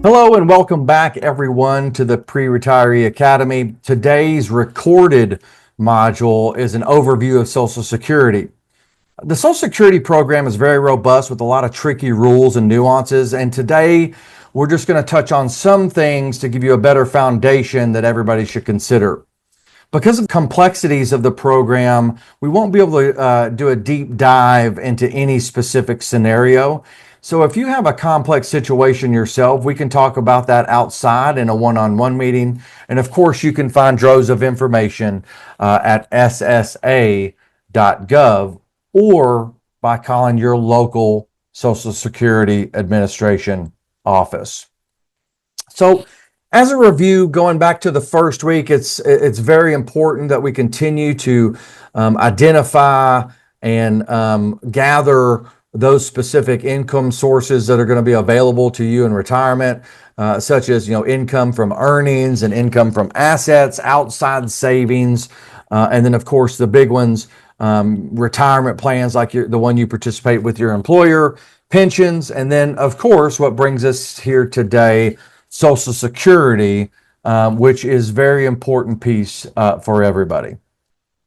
Hello and welcome back, everyone, to the Pre-Retiree Academy. Today's recorded module is an overview of Social Security. The Social Security program is very robust with a lot of tricky rules and nuances, and today we're just going to touch on some things to give you a better foundation that everybody should consider. Because of complexities of the program, we won't be able to do a deep dive into any specific scenario. So if you have a complex situation yourself, we can talk about that outside in a one-on-one meeting. And of course, you can find droves of information at ssa.gov or by calling your local Social Security Administration office. So as a review, going back to the first week, it's very important that we continue to identify and gather those specific income sources that are going to be available to you in retirement, such as income from earnings and income from assets, outside savings, and then of course the big ones, retirement plans like the one you participate with your employer, pensions, and then of course what brings us here today, Social Security, which is a very important piece for everybody.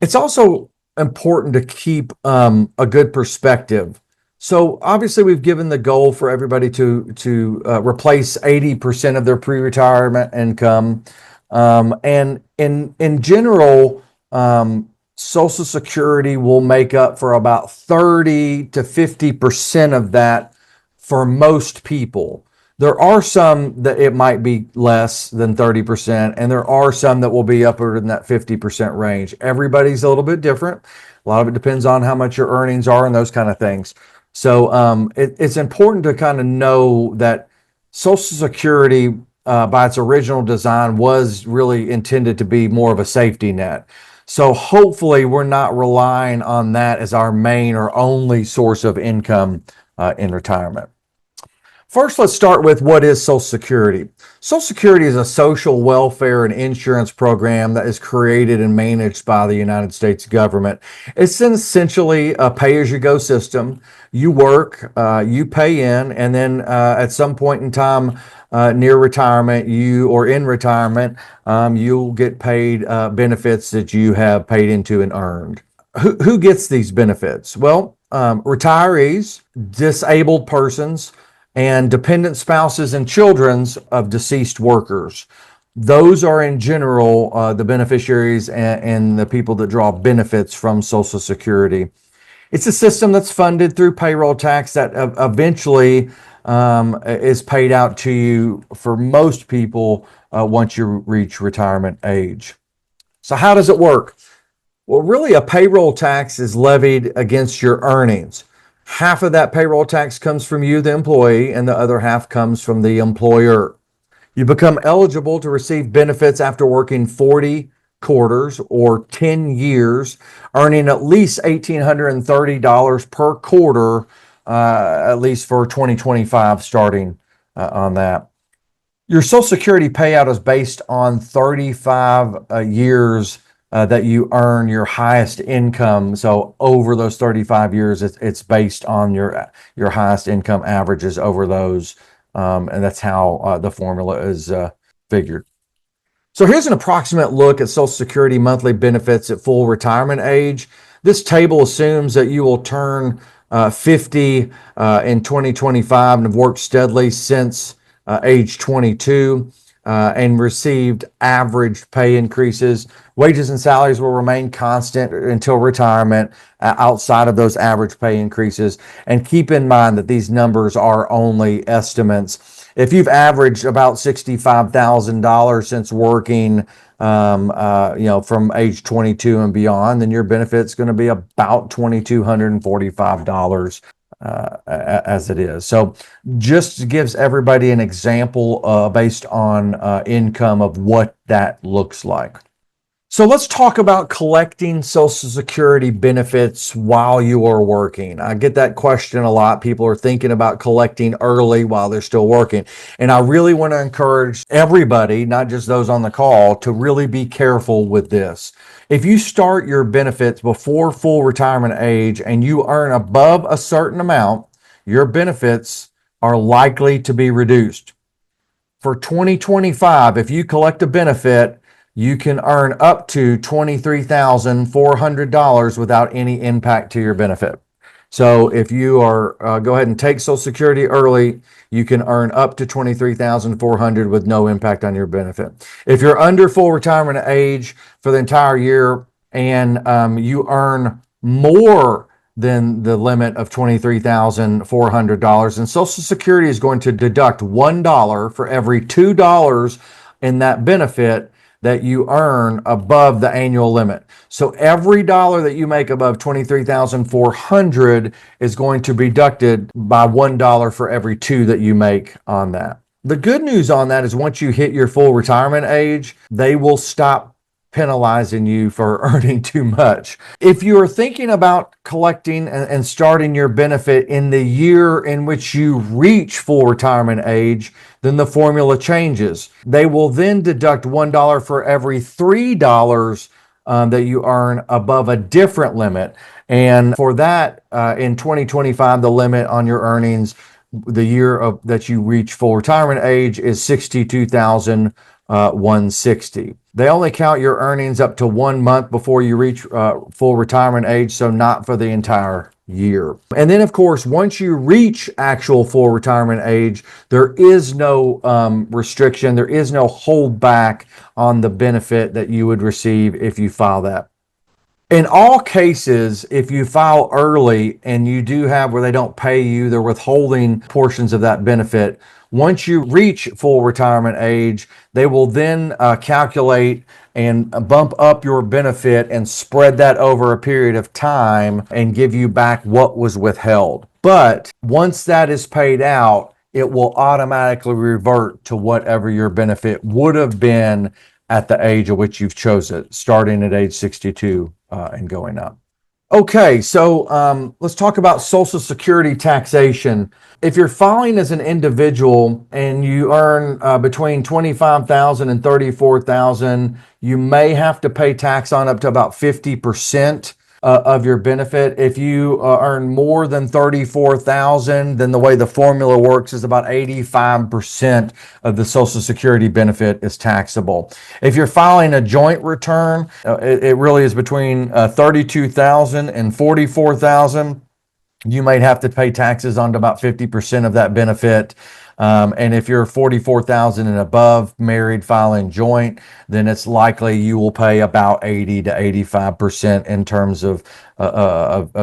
It's also important to keep a good perspective. So obviously we've given the goal for everybody to replace 80% of their pre-retirement income. And in general, Social Security will make up for about 30 to 50% of that for most people. There are some that it might be less than 30%, and there are some that will be upward in that 50% range. Everybody's a little bit different. A lot of it depends on how much your earnings are and those kind of things. So it's important to kind of know that Social Security, by its original design, was really intended to be more of a safety net. So hopefully we're not relying on that as our main or only source of income in retirement. First, let's start with what is Social Security. Social Security is a social welfare and insurance program that is created and managed by the United States government. It's essentially a pay-as-you-go system. You work, you pay in, and then at some point in time near retirement, in retirement, you'll get paid benefits that you have paid into and earned. Who gets these benefits? Well, retirees, disabled persons, and dependent spouses and children of deceased workers. Those are in general the beneficiaries and the people that draw benefits from Social Security. It's a system that's funded through payroll tax that eventually is paid out to you for most people once you reach retirement age. So how does it work? Well, really a payroll tax is levied against your earnings. Half of that payroll tax comes from you, the employee, and the other half comes from the employer. You become eligible to receive benefits after working 40 quarters or 10 years, earning at least $1,830 per quarter, at least for 2025, starting on that. Your Social Security payout is based on 35 years that you earn your highest income. So over those 35 years, it's based on your highest income averages over those. And that's how the formula is figured. So here's an approximate look at Social Security monthly benefits at full retirement age. This table assumes that you will turn 50 in 2025 and have worked steadily since age 22 and received average pay increases. Wages and salaries will remain constant until retirement outside of those average pay increases. And keep in mind that these numbers are only estimates. If you've averaged about $65,000 since working, from age 22 and beyond, then your benefit's going to be about $2,245 as it is. So just gives everybody an example based on income of what that looks like. So let's talk about collecting Social Security benefits while you are working. I get that question a lot. People are thinking about collecting early while they're still working. And I really want to encourage everybody, not just those on the call, to really be careful with this. If you start your benefits before full retirement age and you earn above a certain amount, your benefits are likely to be reduced. for 2025, if you collect a benefit, you can earn up to $23,400 without any impact to your benefit. So if you are go ahead and take Social Security early, you can earn up to $23,400 with no impact on your benefit. If you're under full retirement age for the entire year and you earn more than the limit of $23,400, and Social Security is going to deduct $1 for every $2 in that benefit that you earn above the annual limit. So every dollar that you make above $23,400 is going to be deducted by $1 for every two that you make on that. The good news on that is once you hit your full retirement age, they will stop penalizing you for earning too much. If you are thinking about collecting and starting your benefit in the year in which you reach full retirement age, then the formula changes. They will then deduct $1 for every $3 that you earn above a different limit. And for that, in 2025, the limit on your earnings, the year that you reach full retirement age, is $62,160. They only count your earnings up to 1 month before you reach full retirement age, so not for the entire year. And then, of course, once you reach actual full retirement age, there is no restriction, there is no holdback on the benefit that you would receive if you file that. In all cases, if you file early and you do have where they don't pay you, they're withholding portions of that benefit. Once you reach full retirement age, they will then calculate and bump up your benefit and spread that over a period of time and give you back what was withheld. But once that is paid out, it will automatically revert to whatever your benefit would have been at the age at which you've chosen it, starting at age 62 and going up. Okay, so let's talk about Social Security taxation. If you're filing as an individual and you earn between $25,000 and $34,000, you may have to pay tax on up to about 50% of your benefit. If you earn more than $34,000, then the way the formula works is about 85% of the Social Security benefit is taxable. If you're filing a joint return, it really is between $32,000 and $44,000. You might have to pay taxes on about 50% of that benefit. And if you're 44,000 and above, married, filing joint, then it's likely you will pay about 80 to 85% in terms of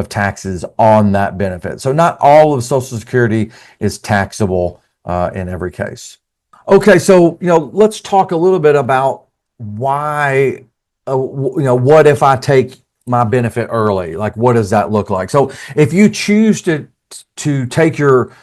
taxes on that benefit. So not all of Social Security is taxable in every case. Okay, so let's talk a little bit about why. What if I take my benefit early? Like, what does that look like? So if you choose to take your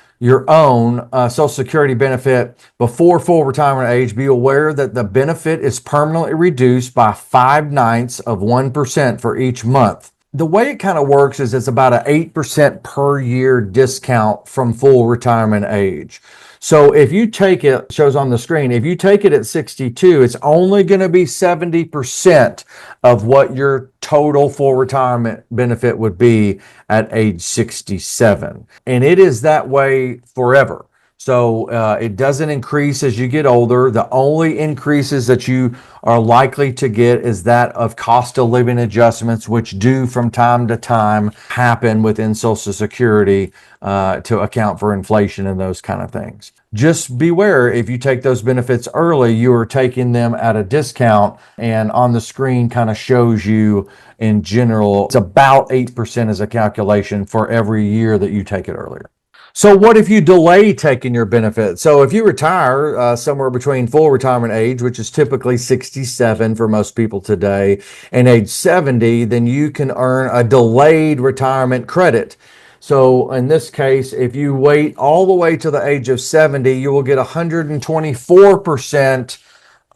own Social Security benefit before full retirement age, be aware that the benefit is permanently reduced by 0.5% for each month. The way it kind of works is it's about an 8% per year discount from full retirement age. So if you take it, shows on the screen, if you take it at 62, it's only going to be 70% of what your total full retirement benefit would be at age 67. And it is that way forever. So it doesn't increase as you get older. The only increases that you are likely to get is that of cost of living adjustments, which do from time to time happen within Social Security to account for inflation and those kind of things. Just beware, if you take those benefits early, you are taking them at a discount, and on the screen kind of shows you in general, it's about 8% as a calculation for every year that you take it earlier. So what if you delay taking your benefit? So if you retire somewhere between full retirement age, which is typically 67 for most people today, and age 70, then you can earn a delayed retirement credit. So in this case, if you wait all the way to the age of 70, you will get 124%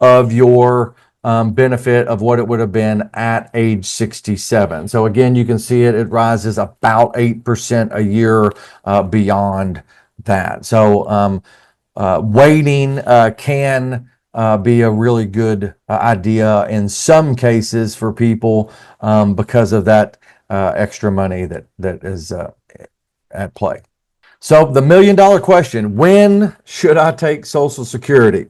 of your benefit of what it would have been at age 67. So again, you can see it rises about 8% a year beyond that. So waiting can be a really good idea in some cases for people because of that extra money that is at play. So the million dollar question, when should I take Social Security?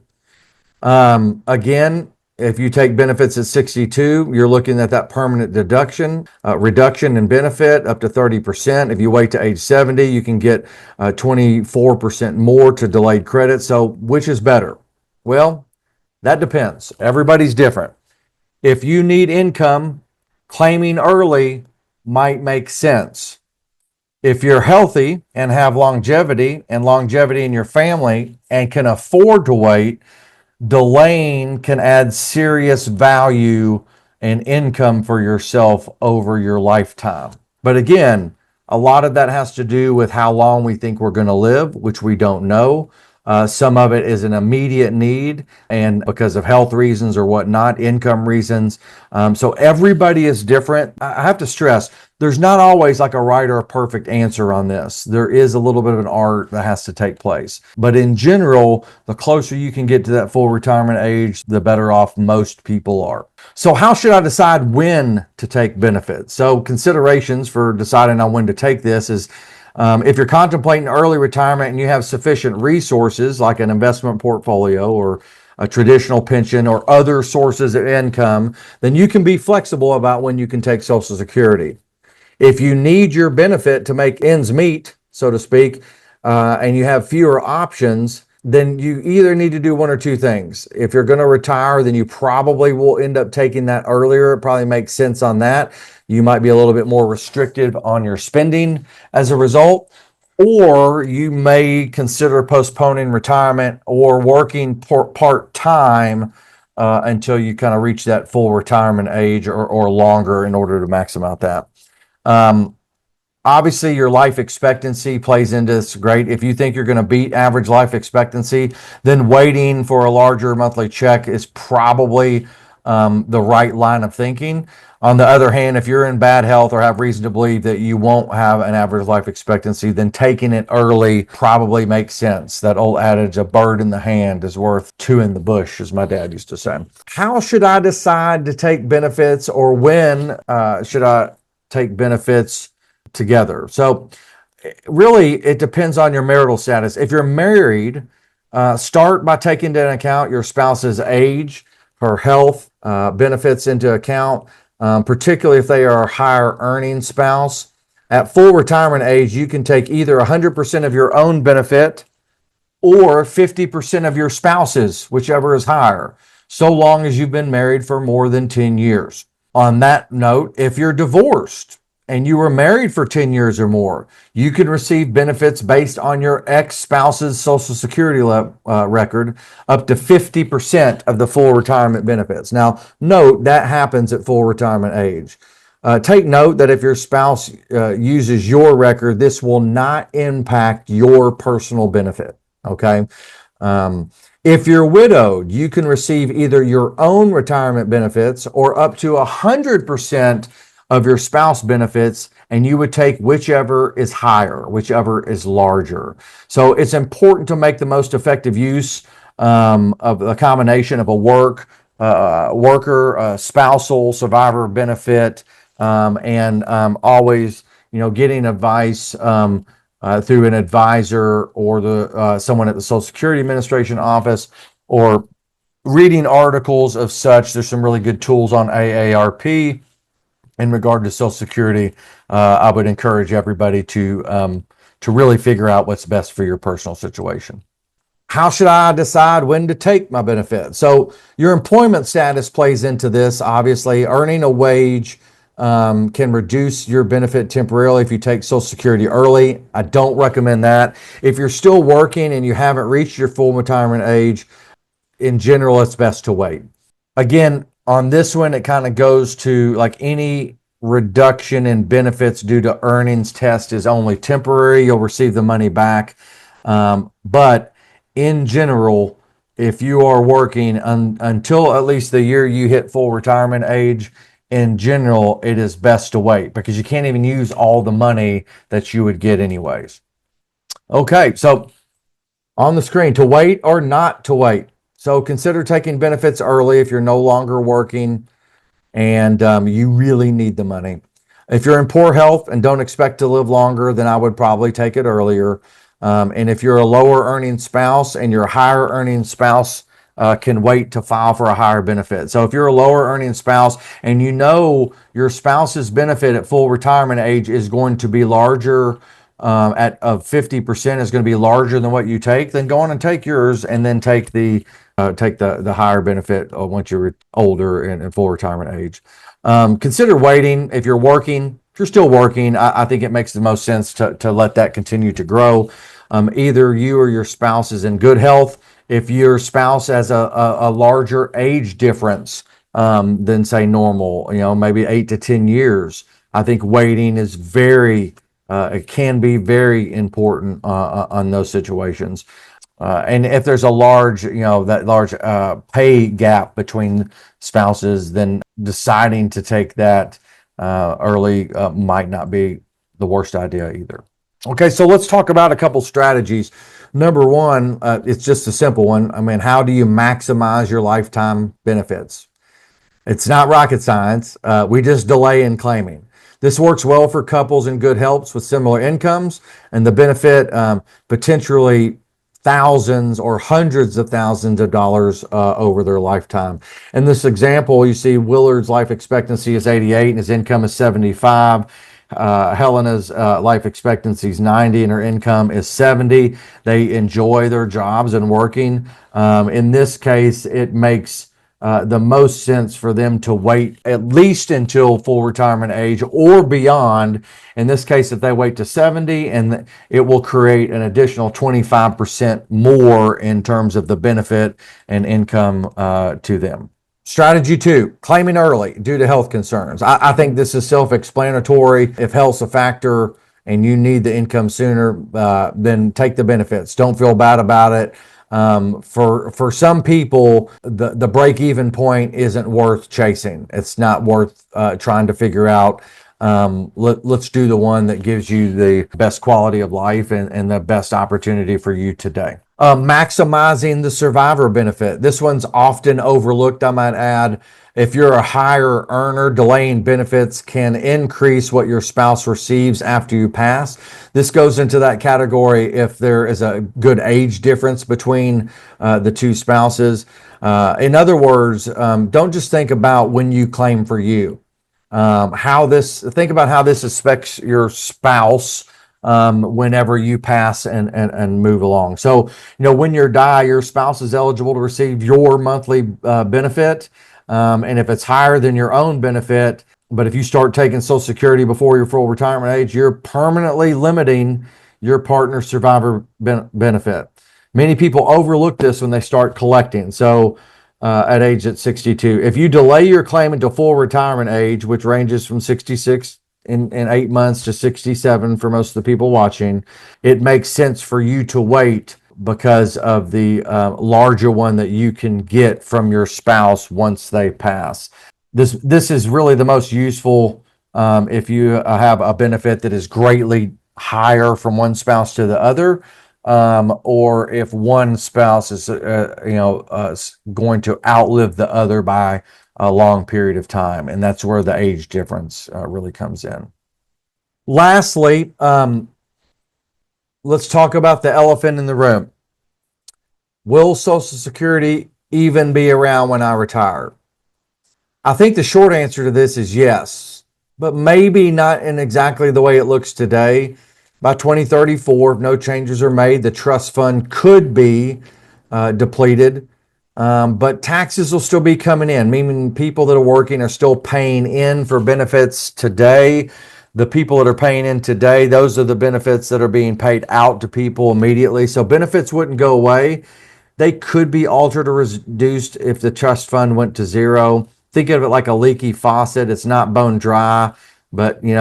Again, if you take benefits at 62, you're looking at that permanent reduction in benefit up to 30%. If you wait to age 70, you can get 24% more to delayed credit. So which is better? Well, that depends. Everybody's different. If you need income, claiming early might make sense. If you're healthy and have longevity in your family and can afford to wait, delaying can add serious value and income for yourself over your lifetime. But again, a lot of that has to do with how long we think we're going to live, which we don't know. Some of it is an immediate need and because of health reasons or whatnot, income reasons. So everybody is different. I have to stress, there's not always like a right or a perfect answer on this. There is a little bit of an art that has to take place. But in general, the closer you can get to that full retirement age, the better off most people are. So how should I decide when to take benefits? So considerations for deciding on when to take this is if you're contemplating early retirement and you have sufficient resources like an investment portfolio or a traditional pension or other sources of income, then you can be flexible about when you can take Social Security. If you need your benefit to make ends meet, so to speak, and you have fewer options, then you either need to do one or two things. If you're going to retire, then you probably will end up taking that earlier. It probably makes sense on that. You might be a little bit more restrictive on your spending as a result, or you may consider postponing retirement or working part-time until you kind of reach that full retirement age or longer in order to maximize out that. Obviously, your life expectancy plays into this great. If you think you're going to beat average life expectancy, then waiting for a larger monthly check is probably the right line of thinking. On the other hand, if you're in bad health or have reason to believe that you won't have an average life expectancy, then taking it early probably makes sense. That old adage, a bird in the hand is worth two in the bush, as my dad used to say. How should I decide to take benefits, or when should I take benefits together? So really, it depends on your marital status. If you're married, start by taking into account your spouse's age, her health, benefits into account, particularly if they are a higher earning spouse. At full retirement age, you can take either 100% of your own benefit or 50% of your spouse's, whichever is higher, so long as you've been married for more than 10 years. On that note, if you're divorced and you were married for 10 years or more, you can receive benefits based on your ex-spouse's Social Security record, up to 50% of the full retirement benefits. Now, note that happens at full retirement age. Take note that if your spouse uses your record, this will not impact your personal benefit, okay? If you're widowed, you can receive either your own retirement benefits or up to 100% of your spouse benefits, and you would take whichever is higher, whichever is larger. So it's important to make the most effective use of a combination of a worker, spousal, survivor benefit, and always, getting advice through an advisor or someone at the Social Security Administration office, or reading articles of such. There's some really good tools on AARP in regard to Social Security. I would encourage everybody to really figure out what's best for your personal situation. How should I decide when to take my benefit? So your employment status plays into this. Obviously, earning a wage can reduce your benefit temporarily if you take Social Security early. I don't recommend that. If you're still working and you haven't reached your full retirement age, in general, it's best to wait. Again, on this one, it kind of goes to like any reduction in benefits due to earnings test is only temporary. You'll receive the money back. But in general, if you are working until at least the year you hit full retirement age, in general, it is best to wait because you can't even use all the money that you would get anyways. Okay, so on the screen, to wait or not to wait. So consider taking benefits early if you're no longer working and you really need the money. If you're in poor health and don't expect to live longer, then I would probably take it earlier. And if you're a lower earning spouse and your higher earning spouse can wait to file for a higher benefit. So if you're a lower earning spouse and you know your spouse's benefit at full retirement age is going to be larger, at of 50% is going to be larger than what you take, then go on and take yours, and then take the higher benefit once you're older and in full retirement age. Consider waiting if you're working. If you're still working, I think it makes the most sense to let that continue to grow. Either you or your spouse is in good health. If your spouse has a larger age difference than say normal, maybe 8 to 10 years, I think waiting is it can be very important on those situations. And if there's a large pay gap between spouses, then deciding to take that early might not be the worst idea either. Okay, so let's talk about a couple strategies. Number one, it's just a simple one. I mean, how do you maximize your lifetime benefits? It's not rocket science. We just delay in claiming. This works well for couples in good health with similar incomes, and the benefit potentially thousands or hundreds of thousands of dollars over their lifetime. In this example, you see Willard's life expectancy is 88 and his income is 75. Helena's life expectancy is 90 and her income is 70. They enjoy their jobs and working. In this case, it makes the most sense for them to wait at least until full retirement age or beyond. In this case, if they wait to 70, and it will create an additional 25% more in terms of the benefit and income to them. Strategy 2, claiming early due to health concerns. I think this is self-explanatory. If health's a factor and you need the income sooner, then take the benefits. Don't feel bad about it. For some people, the break-even point isn't worth chasing. It's not worth trying to figure out. Let's do the one that gives you the best quality of life and the best opportunity for you today. Maximizing the survivor benefit. This one's often overlooked, I might add. If you're a higher earner, delaying benefits can increase what your spouse receives after you pass. This goes into that category if there is a good age difference between the two spouses. In other words, don't just think about when you claim for you. Think about how this affects your spouse whenever you pass and move along. So, when you die, your spouse is eligible to receive your monthly benefit. And if it's higher than your own benefit, but if you start taking Social Security before your full retirement age, you're permanently limiting your partner's survivor benefit. Many people overlook this when they start collecting. So at 62, if you delay your claim until full retirement age, which ranges from 66 in 8 months to 67 for most of the people watching, it makes sense for you to wait because of the larger one that you can get from your spouse once they pass. This is really the most useful if you have a benefit that is greatly higher from one spouse to the other, or if one spouse is going to outlive the other by a long period of time, and that's where the age difference really comes in. Lastly, let's talk about the elephant in the room. Will Social Security even be around when I retire? I think the short answer to this is yes, but maybe not in exactly the way it looks today. By 2034, if no changes are made, the trust fund could be depleted, but taxes will still be coming in, meaning people that are working are still paying in for benefits today. The people that are paying in today, those are the benefits that are being paid out to people immediately. So benefits wouldn't go away. They could be altered or reduced if the trust fund went to zero. Think of it like a leaky faucet. It's not bone dry, but in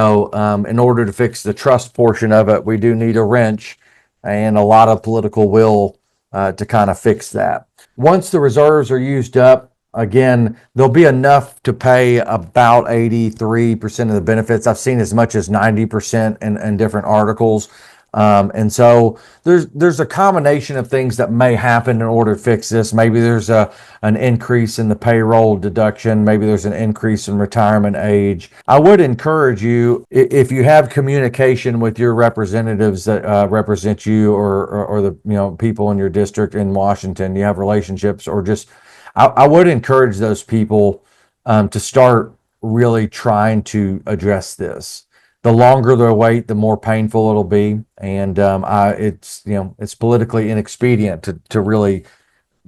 order to fix the trust portion of it, we do need a wrench and a lot of political will to kind of fix that. Once the reserves are used up, again, there'll be enough to pay about 83% of the benefits. I've seen as much as 90% in different articles. And so there's a combination of things that may happen in order to fix this. Maybe there's an increase in the payroll deduction. Maybe there's an increase in retirement age. I would encourage you, if you have communication with your representatives that represent you, or the people in your district in Washington, you have relationships, or just I would encourage those people to start really trying to address this. The longer the wait, the more painful it'll be, and it's politically inexpedient to really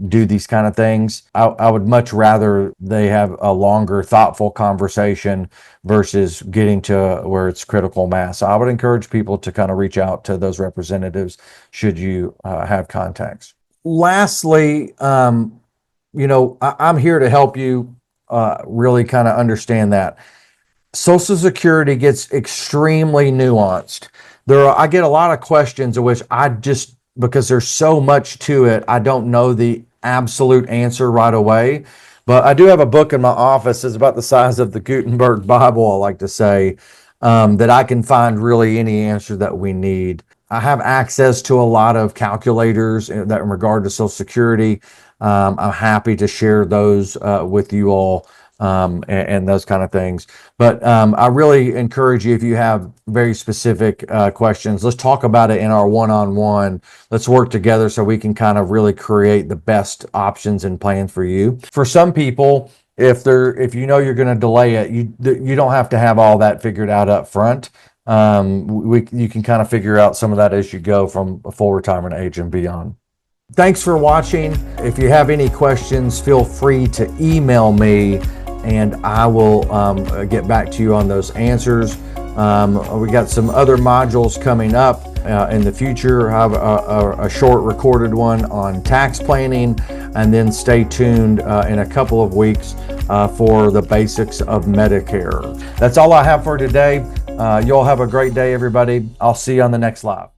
do these kind of things. I would much rather they have a longer, thoughtful conversation versus getting to where it's critical mass. So I would encourage people to kind of reach out to those representatives should you have contacts. Lastly, I'm here to help you really kind of understand that Social Security gets extremely nuanced. I get a lot of questions of which because there's so much to it, I don't know the absolute answer right away. But I do have a book in my office. It's about the size of the Gutenberg Bible, I like to say, that I can find really any answer that we need. I have access to a lot of calculators that in regard to Social Security. I'm happy to share those with you all. And those kind of things. But I really encourage you, if you have very specific questions, let's talk about it in our one-on-one. Let's work together so we can kind of really create the best options and plan for you. For some people, if you're going to delay it, you don't have to have all that figured out up front. You can kind of figure out some of that as you go from a full retirement age and beyond. Thanks for watching. If you have any questions, feel free to email me, and I will get back to you on those answers. We got some other modules coming up in the future. I have a short recorded one on tax planning, and then stay tuned in a couple of weeks for the basics of Medicare. That's all I have for today. You all have a great day, everybody. I'll see you on the next live.